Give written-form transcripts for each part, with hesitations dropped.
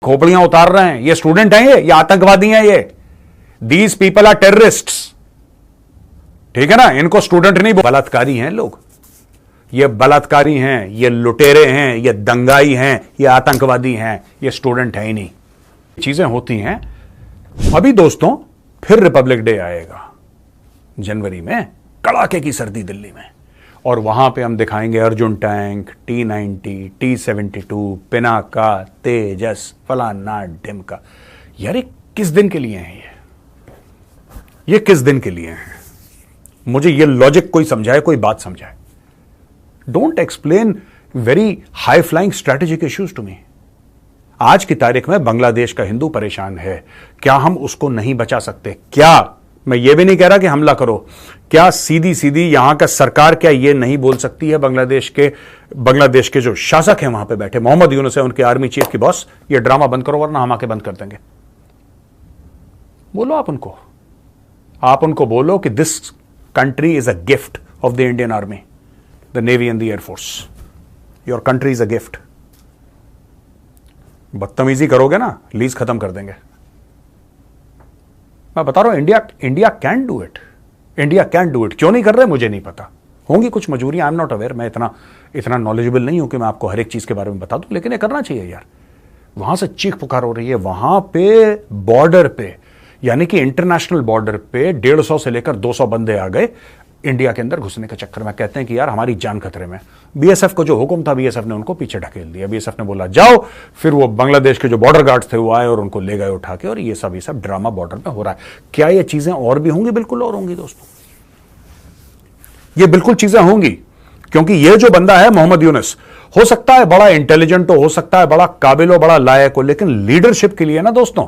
खोपड़ियां उतार रहे हैं, ये स्टूडेंट हैं, ये आतंकवादी हैं, ये दीज पीपल आर टेररिस्ट्स। ठीक है ना, इनको स्टूडेंट नहीं, बलात्कारी हैं लोग, ये बलात्कारी हैं, ये लुटेरे हैं, ये दंगाई हैं, ये आतंकवादी हैं, ये स्टूडेंट है ही नहीं। चीजें होती हैं। अभी दोस्तों फिर रिपब्लिक डे आएगा जनवरी में, कड़ाके की सर्दी दिल्ली में, और वहां पे हम दिखाएंगे Arjun tank, T-90, T-72, Pinaka, तेजस, फलाना ढिमका। यार ये किस दिन के लिए हैं? ये किस दिन के लिए हैं? मुझे ये लॉजिक कोई समझाए, कोई बात समझाए। Don't explain very high flying strategic issues to me. आज की तारीख में बांग्लादेश का हिंदू परेशान है, क्या हम उसको नहीं बचा सकते? क्या, मैं ये भी नहीं कह रहा कि हमला करो, क्या सीधी सीधी यहां का सरकार क्या ये नहीं बोल सकती है, बांग्लादेश के जो शासक हैं वहां पे बैठे, मोहम्मद यूनुस है उनके आर्मी चीफ की बॉस, ये ड्रामा बंद करो वरना हम आके बंद कर देंगे। बोलो आप उनको बोलो कि this country is a gift of the Indian army, the navy and the air force. Your country is a gift. बदतमीजी करोगे ना, लीज खत्म कर देंगे। मैं बता रहा हूं, India can do it, India can do it. क्यों नहीं कर रहे मुझे नहीं पता, होंगी कुछ मजबूरियां, आई एम नॉट अवेयर। मैं इतना नॉलेजेबल नहीं हूं कि मैं आपको हर एक चीज के बारे में बता दूं, लेकिन ये करना चाहिए यार। वहां से चीख पुकार हो रही है, वहां पे बॉर्डर पे, यानी कि इंटरनेशनल बॉर्डर पे 150 से लेकर 200 बंदे आ गए इंडिया के अंदर घुसने के चक्कर में। कहते हैं कि यार हमारी जान खतरे में। बीएसएफ को जो हुक्म था, बीएसएफ ने उनको पीछे ढकेल दिया। बीएसएफ ने बोला जाओ, फिर वो बांग्लादेश के जो बॉर्डर गार्ड्स थे वो आए और उनको ले गए उठा के, और ये सब ड्रामा बॉर्डर में हो रहा है। क्या ये चीजें और भी होंगी? बिल्कुल और होंगी दोस्तों, ये बिल्कुल चीजें होंगी, क्योंकि ये जो बंदा है मोहम्मद यूनुस, हो सकता है बड़ा इंटेलिजेंट हो सकता है बड़ा काबिल हो, बड़ा लायक हो, लेकिन लीडरशिप के लिए ना दोस्तों,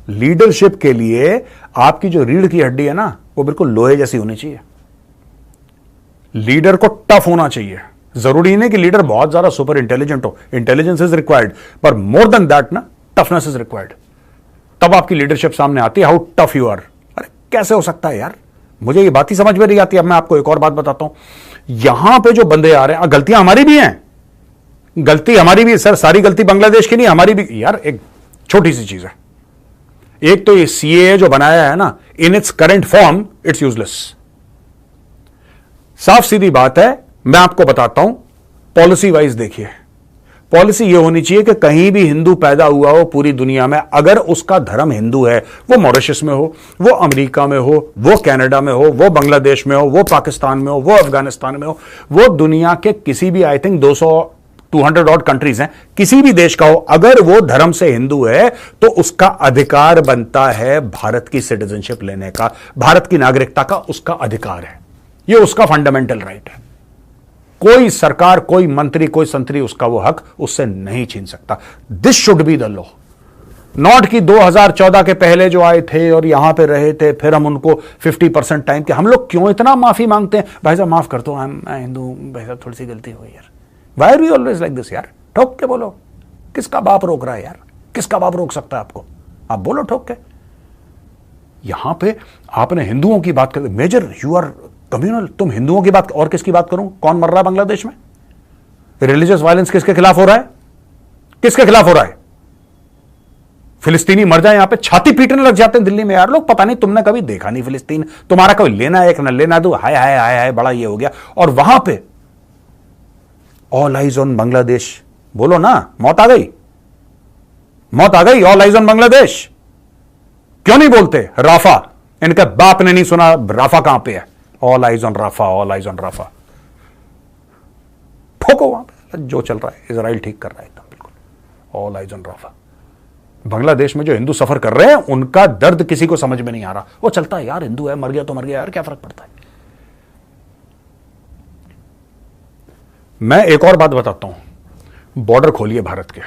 लीडरशिप के लिए आपकी जो रीढ़ की हड्डी है ना, वो बिल्कुल लोहे जैसी होनी चाहिए। लीडर को टफ होना चाहिए। जरूरी नहीं कि लीडर बहुत ज्यादा सुपर इंटेलिजेंट हो, इंटेलिजेंस इज रिक्वायर्ड, पर मोर देन दैट ना, टफनेस इज रिक्वायर्ड। तब आपकी लीडरशिप सामने आती है, हाउ टफ यू आर। अरे कैसे हो सकता है यार, मुझे ये बात ही समझ में नहीं आती। अब मैं आपको एक और बात बताता हूं, यहां पे जो बंदे आ रहे हैं, गलतियां हमारी भी हैं, गलती हमारी भी सर, सारी गलती बांग्लादेश की नहीं, हमारी भी। यार एक छोटी सी चीज है, एक तो ये सीएए जो बनाया है ना, in its current form it's useless. साफ सीधी बात है, मैं आपको बताता हूं, पॉलिसी वाइज देखिए, पॉलिसी यह होनी चाहिए कि कहीं भी हिंदू पैदा हुआ हो पूरी दुनिया में, अगर उसका धर्म हिंदू है, वो मॉरिशस में हो, वो अमेरिका में हो, वो कनाडा में हो, वो बांग्लादेश में हो, वो पाकिस्तान में हो, वो अफगानिस्तान में हो, वो दुनिया के किसी भी, आई थिंक 200 ऑड कंट्रीज हैं, किसी भी देश का हो, अगर वो धर्म से हिंदू है तो उसका अधिकार बनता है भारत की सिटीजनशिप लेने का, भारत की नागरिकता का उसका अधिकार है, ये उसका फंडामेंटल राइट है। कोई सरकार, कोई मंत्री, कोई संतरी उसका वो हक उससे नहीं छीन सकता। This should be the law, not कि 2014 के पहले जो आए थे और यहां पे रहे थे, फिर हम उनको 50% टाइम के, हम लोग क्यों इतना माफी मांगते हैं, भाई साहब माफ कर दो, मैं हिंदू, भाई साहब थोड़ी सी गलती हो गई यार। Why are we always like this यार? ठोक के बोलो, किसका बाप रोक रहा है यार? किसका बाप रोक सकता है आपको? आप बोलो ठोक के। यहां पे आपने हिंदुओं की बात कर, मेजर यू आर कम्युनल, तुम हिंदुओं की बात, और किसकी बात करूं? कौन मर रहा है बांग्लादेश में? रिलीजियस वायलेंस किसके खिलाफ हो रहा है? किसके खिलाफ हो रहा है? फिलिस्तीनी मर जाए यहां पे, छाती पीटने लग जाते हैं दिल्ली में यार लोग। पता नहीं, तुमने कभी देखा नहीं फिलिस्तीन, तुम्हारा कभी लेना एक न लेना दो, हाय हाय हाय हाय, बड़ा ये हो गया। और वहां पे ऑल आइज ऑन बांग्लादेश, बोलो ना, मौत आ गई, मौत आ गई, ऑल आइज ऑन बांग्लादेश। क्यों नहीं बोलते? राफा, इनके बाप ने नहीं सुना राफा कहां पे है? All eyes on Rafah, all eyes on Rafah. ठोको वहां पे, जो चल रहा है इजराइल ठीक कर रहा है एकदम बिल्कुल, all eyes on Rafah. Bangladesh में जो हिंदू सफर कर रहे हैं उनका दर्द किसी को समझ में नहीं आ रहा। वो चलता है यार, हिंदू है, मर गया तो मर गया यार, क्या फर्क पड़ता है। मैं एक और बात बताता हूं, बॉर्डर खोलिए भारत के,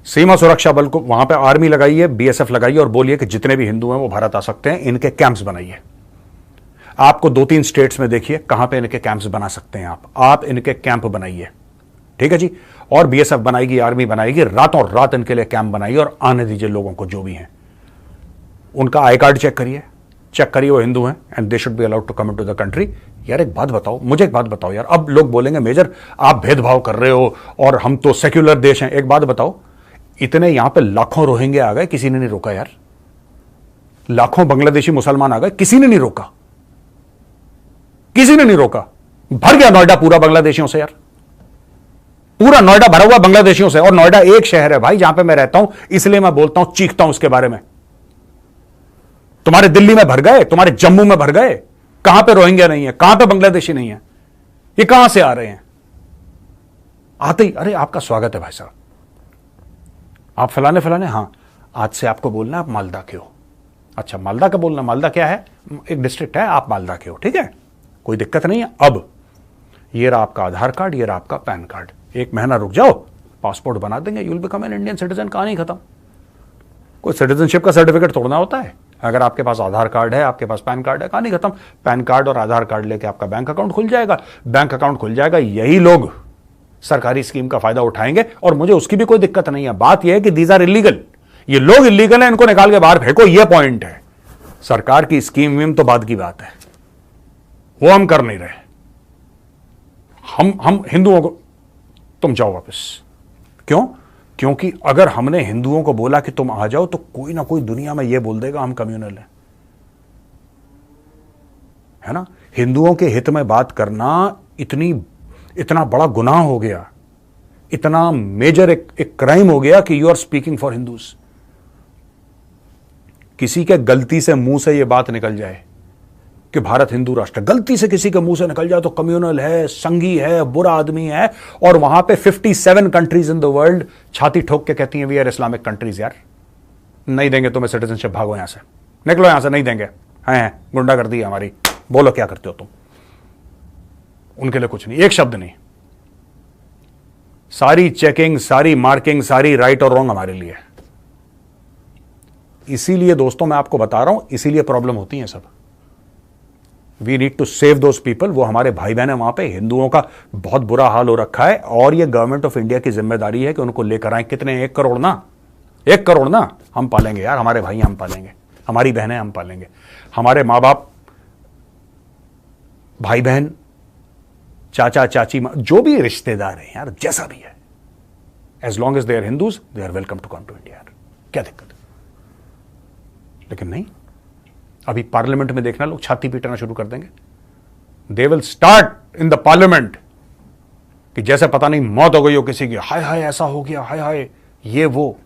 सीमा सुरक्षा बल को वहां पे आर्मी लगाइए, बीएसएफ लगाइए, और बोलिए कि जितने भी हिंदू हैं वो भारत आ सकते हैं, इनके कैंप्स बनाइए। आपको 2-3 स्टेट्स में देखिए कहां पे इनके कैंप्स बना सकते हैं आप इनके कैंप बनाइए, ठीक है जी। और बीएसएफ बनाएगी, आर्मी बनाएगी, रातों रात इनके लिए कैंप बनाइए और आने दीजिए लोगों को, जो भी हैं। उनका आई कार्ड चेक करिए वो हिंदू हैं and they should be allowed to come into the country. यार एक बात बताओ, मुझे एक बात बताओ यार, अब लोग बोलेंगे मेजर आप भेदभाव कर रहे हो और हम तो सेक्युलर देश हैं। एक बात बताओ, इतने यहां पे लाखों रोहिंग्या आ गए, किसी ने नहीं रोका यार। लाखों बांग्लादेशी मुसलमान आ गए, किसी ने नहीं रोका, किसी ने नहीं रोका। भर गया नोएडा पूरा बांग्लादेशियों से यार, पूरा नोएडा भरा हुआ बांग्लादेशियों से। और नोएडा एक शहर है भाई जहां पे मैं रहता हूं, इसलिए मैं बोलता हूं, चीखता हूं उसके बारे में। तुम्हारे दिल्ली में भर गए, तुम्हारे जम्मू में भर गए, कहां पे रोहिंग्या नहीं है, कहां पे बांग्लादेशी नहीं है, ये कहां से आ रहे हैं? आते ही अरे आपका स्वागत है भाई साहब, आप फलाने फलाने, हां आज से आपको बोलना आप मालदा के हो। अच्छा मालदा का बोलना, मालदा क्या है? एक डिस्ट्रिक्ट है, आप मालदा के हो, ठीक है, कोई दिक्कत नहीं है। अब ये रहा आपका आधार कार्ड, ये रहा आपका पैन कार्ड, 1 महीना रुक जाओ, पासपोर्ट बना देंगे, you will become an Indian citizen. कहानी खत्म। कोई सिटीजनशिप का सर्टिफिकेट तोड़ना होता है? अगर आपके पास आधार कार्ड है, आपके पास पैन कार्ड है, कहानी खत्म। पैन कार्ड और आधार कार्ड लेके आपका बैंक अकाउंट खुल जाएगा, बैंक अकाउंट खुल जाएगा। यही लोग सरकारी स्कीम का फायदा उठाएंगे और मुझे उसकी भी कोई दिक्कत नहीं है। बात यह है कि दीज आर इलीगल, ये लोग इलीगल है, इनको निकाल के बाहर फेंको, ये पॉइंट है। सरकार की स्कीम वीम तो बाद की बात है, वो हम कर नहीं रहे। हम हिंदुओं को, तुम जाओ वापस। क्यों? क्योंकि अगर हमने हिंदुओं को बोला कि तुम आ जाओ, तो कोई ना कोई दुनिया में यह बोल देगा हम कम्युनल हैं, है ना। हिंदुओं के हित में बात करना इतना बड़ा गुनाह हो गया, इतना मेजर एक क्राइम हो गया कि you are speaking for Hindus. किसी के गलती से मुंह से यह बात निकल जाए कि भारत हिंदू राष्ट्र, गलती से किसी के मुंह से निकल जाए तो कम्युनल है, संघी है, बुरा आदमी है। और वहां पे 57 कंट्रीज इन द वर्ल्ड छाती ठोक के कहती हैं वी आर इस्लामिक कंट्रीज। यार नहीं देंगे तुम्हें सिटीजनशिप, भागो यहां से, निकलो यहां से, नहीं देंगे, हैं गुंडागर्दी है हमारी। बोलो क्या करते हो तुम? उनके लिए कुछ नहीं, एक शब्द नहीं। सारी चेकिंग, सारी मार्किंग, सारी राइट और रॉन्ग हमारे लिए। इसीलिए दोस्तों मैं आपको बता रहा हूं, इसीलिए प्रॉब्लम होती है सब। We need to save those people. वो हमारे भाई बहन है वहां पे, हिंदुओं का बहुत बुरा हाल हो रखा है और ये गवर्नमेंट ऑफ इंडिया की जिम्मेदारी है कि उनको लेकर आए। कितने? 1 करोड़ ना, 1 करोड़ ना। हम पालेंगे यार, हमारे भाई हम पालेंगे, हमारी बहनें हम पालेंगे, हमारे माँ बाप, भाई बहन, चाचा चाची, जो भी रिश्तेदार हैं यार, जैसा भी है, as long as they are Hindus, they are welcome to come to India. क्या दिक्कत है? लेकिन नहीं, अभी पार्लियामेंट में देखना, लोग छाती पीटना शुरू कर देंगे। They will start in the parliament कि जैसे पता नहीं मौत हो गई हो किसी की, हाय हाय ऐसा हो गया, हाय हाय ये वो।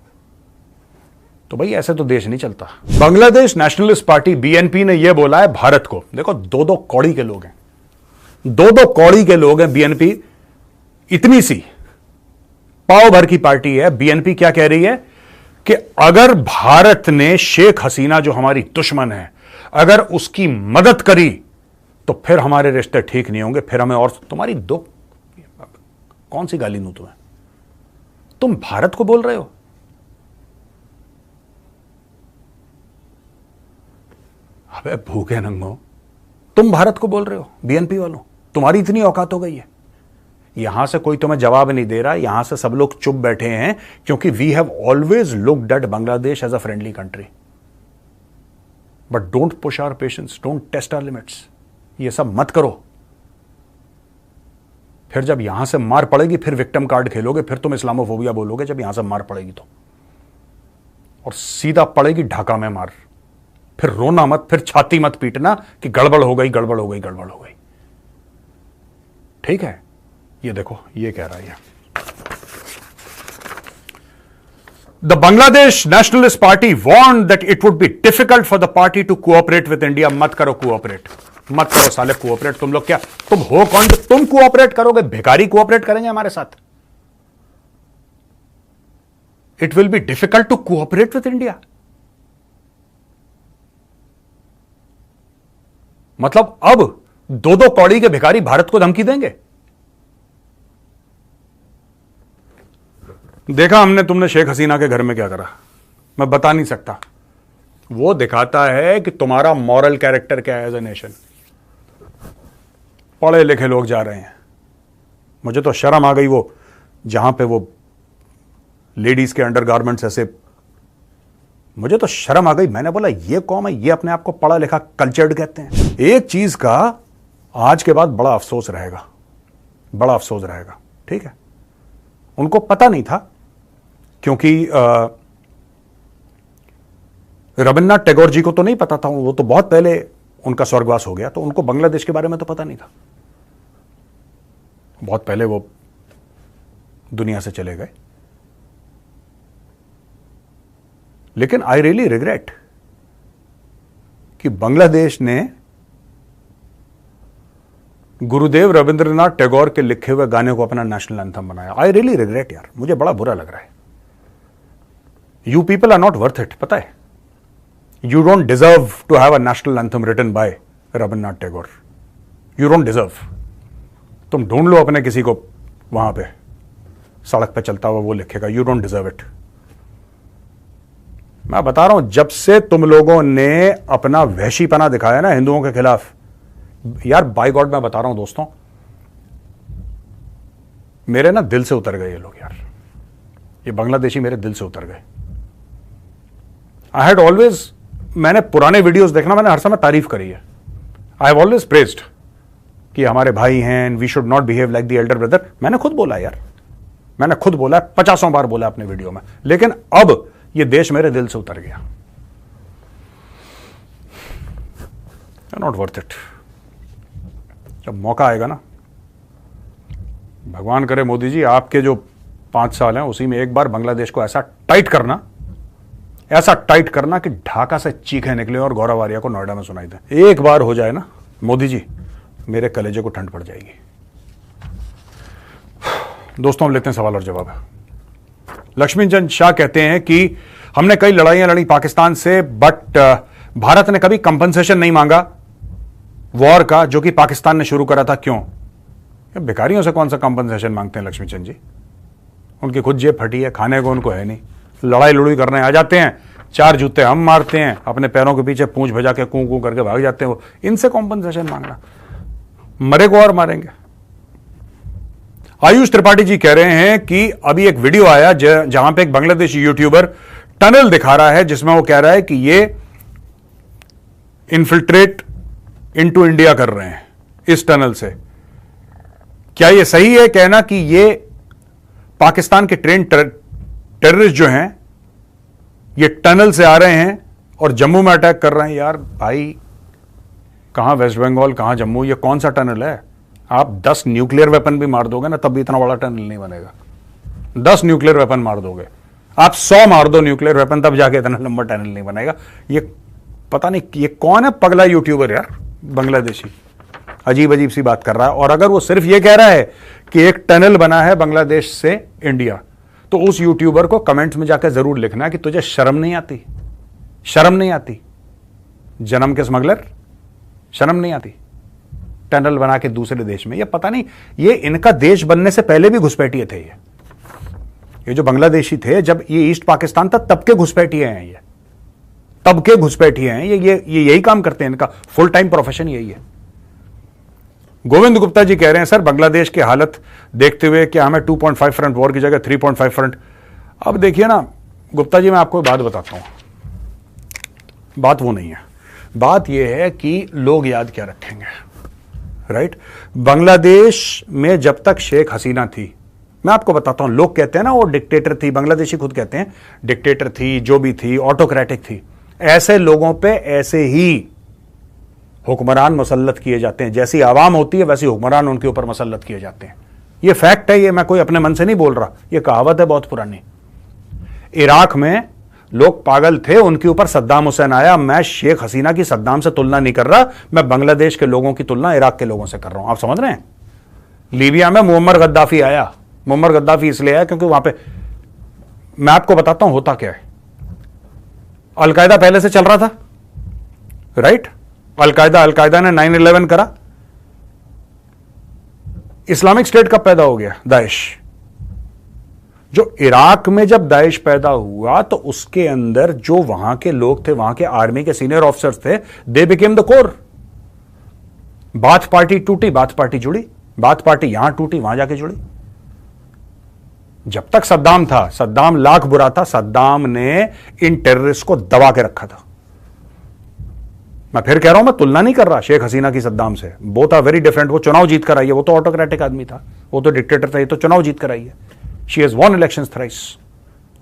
तो भाई ऐसे तो देश नहीं चलता। बांग्लादेश नेशनलिस्ट पार्टी बीएनपी ने यह बोला है भारत को, देखो 2-2 कौड़ी के लोग हैं, 2-2 कौड़ी के लोग हैं बीएनपी, इतनी सी पाव भर की पार्टी है। बीएनपी क्या कह रही है कि अगर भारत ने शेख हसीना जो हमारी दुश्मन है, अगर उसकी मदद करी तो फिर हमारे रिश्ते ठीक नहीं होंगे, फिर हमें और तुम्हारी कौन सी गाली दूं तुम्हें? तुम भारत को बोल रहे हो? अबे भूखे नंगो, तुम भारत को बोल रहे हो? बीएनपी वालों, तुम्हारी इतनी औकात हो गई है? यहां से कोई तुम्हें जवाब नहीं दे रहा, यहां से सब लोग चुप बैठे हैं क्योंकि we have always looked at Bangladesh as a friendly country. But don't push our patience, don't test our limits, ये सब मत करो। फिर जब यहां से मार पड़ेगी फिर विक्टिम कार्ड खेलोगे, फिर तुम इस्लामोफोबिया बोलोगे जब यहां से मार पड़ेगी तो, और सीधा पड़ेगी ढाका में मार। फिर रोना मत, फिर छाती मत पीटना कि गड़बड़ हो गई, गड़बड़ हो गई, गड़बड़ हो गई। ठीक है? ये देखो ये कह रहा है, the Bangladesh Nationalist Party warned that it would be difficult for the party to cooperate with India. मत करो कोऑपरेट, मत करो साले कोऑपरेट। तुम लोग क्या, तुम हो कौन? तुम कोऑपरेट करोगे? भिखारी कोऑपरेट करेंगे हमारे साथ? It will be difficult to cooperate with India. मतलब अब 2-2 कौड़ी के भिखारी भारत को धमकी देंगे? देखा हमने तुमने शेख हसीना के घर में क्या करा, मैं बता नहीं सकता। वो दिखाता है कि तुम्हारा मॉरल कैरेक्टर क्या है एज ए नेशन। पढ़े लिखे लोग जा रहे हैं, मुझे तो शर्म आ गई। वो जहां पे वो लेडीज के अंडरगारमेंट्स ऐसे, मुझे तो शर्म आ गई। मैंने बोला ये कौन है, ये अपने आप को पढ़ा लिखा कल्चर्ड कहते हैं। एक चीज का आज के बाद बड़ा अफसोस रहेगा, बड़ा अफसोस रहेगा। ठीक है, उनको पता नहीं था क्योंकि रविन्द्रनाथ टैगोर जी को तो नहीं पता था, वो तो बहुत पहले उनका स्वर्गवास हो गया, तो उनको बांग्लादेश के बारे में तो पता नहीं था, बहुत पहले वो दुनिया से चले गए। लेकिन आई रियली रिग्रेट कि बांग्लादेश ने गुरुदेव रविंद्रनाथ टैगोर के लिखे हुए गाने को अपना नेशनल एंथम बनाया। आई रियली रिग्रेट यार, मुझे बड़ा बुरा लग रहा है। You people are not worth it, पता है। You don't deserve to have a national anthem written by Rabindranath Tagore, you don't deserve. तुम ढूंढ लो अपने किसी को वहां पे सड़क पे चलता हुआ, वो लिखेगा, यू डोंट डिजर्व इट। मैं बता रहा हूं, जब से तुम लोगों ने अपना वहशीपना दिखाया ना हिंदुओं के खिलाफ, यार बाय गॉड मैं बता रहा हूं दोस्तों, मेरे ना दिल से उतर गए ये लोग यार, ये बांग्लादेशी मेरे दिल से उतर गए। आई हैड ऑलवेज, मैंने पुराने वीडियोस देखना, मैंने हर समय तारीफ करी है। आई हैव ऑलवेज प्रेज्ड कि हमारे भाई हैं, we should not behave like the elder brother. मैंने खुद बोला यार, मैंने खुद बोला, 50 बार बोला अपने वीडियो में। लेकिन अब ये देश मेरे दिल से उतर गया, नॉट वर्थ इट। जब मौका आएगा ना, भगवान करे मोदी जी आपके जो 5 साल हैं उसी में एक बार बांग्लादेश को ऐसा टाइट करना, ऐसा टाइट करना कि ढाका से चीखें निकले और गौरव आर्या को नोएडा में सुनाई दे। एक बार हो जाए ना मोदी जी, मेरे कलेजे को ठंड पड़ जाएगी। दोस्तों हम लेते हैं सवाल और जवाब। लक्ष्मी चंद शाह कहते हैं कि हमने कई लड़ाइयां लड़ी पाकिस्तान से, बट भारत ने कभी कंपनसेशन नहीं मांगा वॉर का जो कि पाकिस्तान ने शुरू करा था। क्यों? भिखारियों से कौन सा कंपनसेशन मांगते हैं लक्ष्मी चंद जी? उनकी खुद जेब फटी है, खाने को उनको है नहीं, लड़ाई लड़ाई करने आ जाते हैं, 4 जूते हम मारते हैं, अपने पैरों के पीछे पूंछ भजा के कूं कूं करके भाग जाते हैं। वो इनसे कंपनसेशन मांगना, मरे को और मारेंगे। आयुष त्रिपाठी जी कह रहे हैं कि अभी एक वीडियो आया जहां पे एक बांग्लादेशी यूट्यूबर टनल दिखा रहा है जिसमें वो कह रहा है कि ये इन्फिल्ट्रेट इनटू इंडिया कर रहे हैं इस टनल से। क्या ये सही है कहना कि ये पाकिस्तान के ट्रेन टेररिस्ट जो हैं ये टनल से आ रहे हैं और जम्मू में अटैक कर रहे हैं? यार भाई, कहां वेस्ट बंगाल, कहां जम्मू, ये कौन सा टनल है? आप 10 न्यूक्लियर वेपन भी मार दोगे ना तब भी इतना बड़ा टनल नहीं बनेगा। 10 न्यूक्लियर वेपन मार दोगे आप, 100 मार दो न्यूक्लियर वेपन, तब जाके इतना लंबा टनल नहीं बनेगा। ये पता नहीं ये कौन है पगला यूट्यूबर यार, बांग्लादेशी अजीब अजीब सी बात कर रहा है। और अगर वो सिर्फ ये कह रहा है कि एक टनल बना है बांग्लादेश से इंडिया, तो उस यूट्यूबर को कमेंट्स में जाकर जरूर लिखना कि तुझे शर्म नहीं आती, शर्म नहीं आती, जन्म के स्मगलर, शर्म नहीं आती टनल बना के दूसरे देश में। ये पता नहीं, ये इनका देश बनने से पहले भी घुसपैठिए थे ये जो बांग्लादेशी थे, जब ये ईस्ट पाकिस्तान था तब के घुसपैठिए हैं, ये तब के घुसपैठिए हैं, ये यही काम करते हैं, इनका फुल टाइम प्रोफेशन यही है। गोविंद गुप्ता जी कह रहे हैं सर बांग्लादेश की हालत देखते हुए क्या हमें 2.5 फ्रंट वॉर की जगह 3.5 फ्रंट? अब देखिए ना गुप्ता जी, मैं आपको बात बताता हूं, बात वो नहीं है, बात यह है कि लोग याद क्या रखेंगे, राइट? बांग्लादेश में जब तक शेख हसीना थी, मैं आपको बताता हूं, लोग कहते हैं ना वो डिक्टेटर थी, बांग्लादेशी खुद कहते हैं डिक्टेटर थी, जो भी थी, ऑटोक्रेटिक थी। ऐसे लोगों पे ऐसे ही हुक्मरान मुसल्लत किए जाते हैं, जैसी आवाम होती है वैसी हुक्मरान उनके ऊपर मुसल्लत किए जाते हैं। ये फैक्ट है, ये मैं कोई अपने मन से नहीं बोल रहा, ये कहावत है बहुत पुरानी। इराक में लोग पागल थे, उनके ऊपर सद्दाम हुसैन आया। मैं शेख हसीना की सद्दाम से तुलना नहीं कर रहा, मैं बांग्लादेश के लोगों की तुलना इराक के लोगों से कर रहा हूं, आप समझ रहे हैं? लीबिया में मुअम्मर गद्दाफी आया, मुअम्मर गद्दाफी इसलिए आया क्योंकि वहां पे, मैं आपको बताता हूं होता क्या है, अलकायदा पहले से चल रहा था, राइट? अलकायदा ने 9/11 करा। इस्लामिक स्टेट कब पैदा हो गया? दाइश। जो इराक में जब दाइश पैदा हुआ तो उसके अंदर जो वहां के लोग थे, वहां के आर्मी के सीनियर ऑफिसर्स थे, they became the core. Bath party टूटी, बाथ पार्टी जुड़ी, बाथ पार्टी यहां टूटी, वहां जाके जुड़ी। जब तक सद्दाम था, सद्दाम लाख बुरा था, सद्दाम ने इन टेररिस्ट को दबा के रखा था। मैं फिर कह रहा हूं, मैं तुलना नहीं कर रहा शेख हसीना की सद्दाम से, बोथ आर वेरी डिफरेंट। वो चुनाव जीत कर आई है, वो तो ऑटोक्रेटिक आदमी था, वो तो डिक्टेटर था, ये तो चुनाव जीत कर आई है। She has won elections thrice,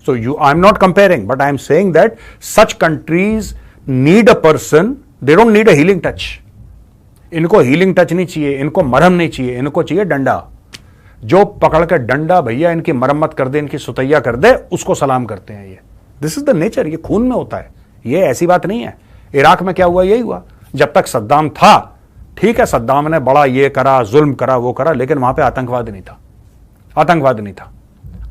So I'm not comparing, but I'm saying that such countries need a person, they don't need a healing touch. इनको हीलिंग टच नहीं चाहिए, इनको मरहम नहीं चाहिए, इनको चाहिए डंडा। जो पकड़ कर डंडा भैया इनकी मरम्मत कर दे, इनकी सुतैया कर दे, उसको सलाम करते हैं। ये दिस इज द नेचर, ये खून में होता है, ये ऐसी बात नहीं है। इराक में क्या हुआ, यही हुआ। जब तक सद्दाम था, ठीक है, सद्दाम ने बड़ा ये करा, जुल्म करा, वो करा, लेकिन वहां पे आतंकवाद नहीं था, आतंकवाद नहीं था।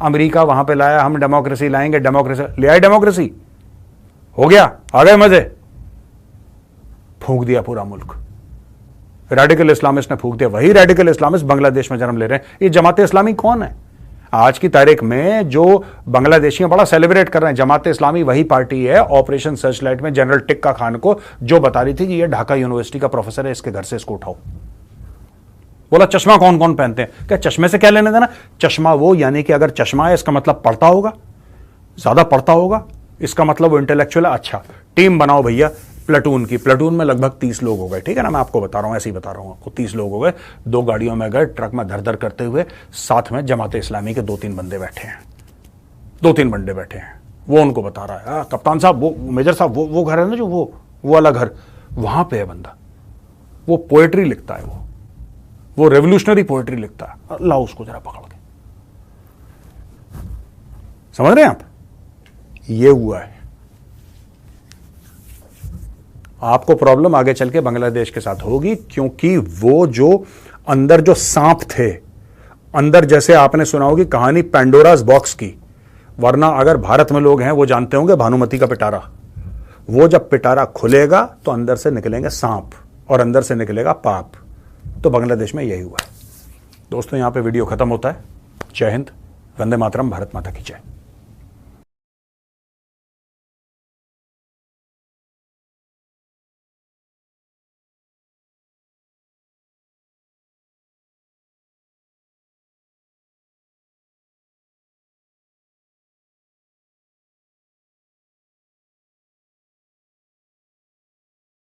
अमेरिका वहां पे लाया, हम डेमोक्रेसी लाएंगे, डेमोक्रेसी ले आए, डेमोक्रेसी हो गया, आ गए मजे, फूंक दिया पूरा मुल्क। रेडिकल इस्लामिस्ट ने फूंक दिया। वही रेडिकल इस्लामिस्ट बांग्लादेश में जन्म ले रहे हैं। ये जमात इस्लामी कौन है? आज की तारीख में जो बांग्लादेशी बड़ा सेलिब्रेट कर रहे हैं, जमात इस्लामी वही पार्टी है ऑपरेशन सर्चलाइट में जनरल टिक्का खान को जो बता रही थी कि ये ढाका यूनिवर्सिटी का प्रोफेसर है, इसके घर से इसको उठाओ। बोला चश्मा कौन कौन पहनते हैं? क्या चश्मे से क्या लेने देना? चश्मा वो, यानी कि अगर चश्मा है इसका मतलब पढ़ता होगा, ज्यादा पढ़ता होगा, इसका मतलब वो इंटेलेक्चुअल है। अच्छा, टीम बनाओ भैया प्लेटून की। प्लेटून में लगभग 30 लोग हो गए, ठीक है ना, मैं आपको बता रहा हूं, ऐसे ही बता रहा हूं आपको। 30 लोग हो गए, 2 गाड़ियों में गए, ट्रक में धर धर करते हुए, साथ में जमात इस्लामी के 2-3 बंदे बैठे हैं, 2-3 बंदे बैठे हैं। वो उनको बता रहा है, कप्तान साहब, वो मेजर साहब, वो घर है ना, जो वो वाला घर, वहां पे है बंदा, वो पोएट्री लिखता है, वो रेवोल्यूशनरी पोएट्री लिखता है, लाओ उसको जरा पकड़ के। समझ रहे हैं आप? ये हुआ है। आपको प्रॉब्लम आगे चल के बांग्लादेश के साथ होगी, क्योंकि वो जो अंदर जो सांप थे अंदर, जैसे आपने सुना होगी कहानी पैंडोरास बॉक्स की, वरना अगर भारत में लोग हैं वो जानते होंगे भानुमति का पिटारा। वो जब पिटारा खुलेगा तो अंदर से निकलेंगे सांप और अंदर से निकलेगा पाप। तो बांग्लादेश में यही हुआ है। दोस्तों, यहां पे वीडियो खत्म होता है। जय हिंद, वंदे मातरम, भारत माता की जय।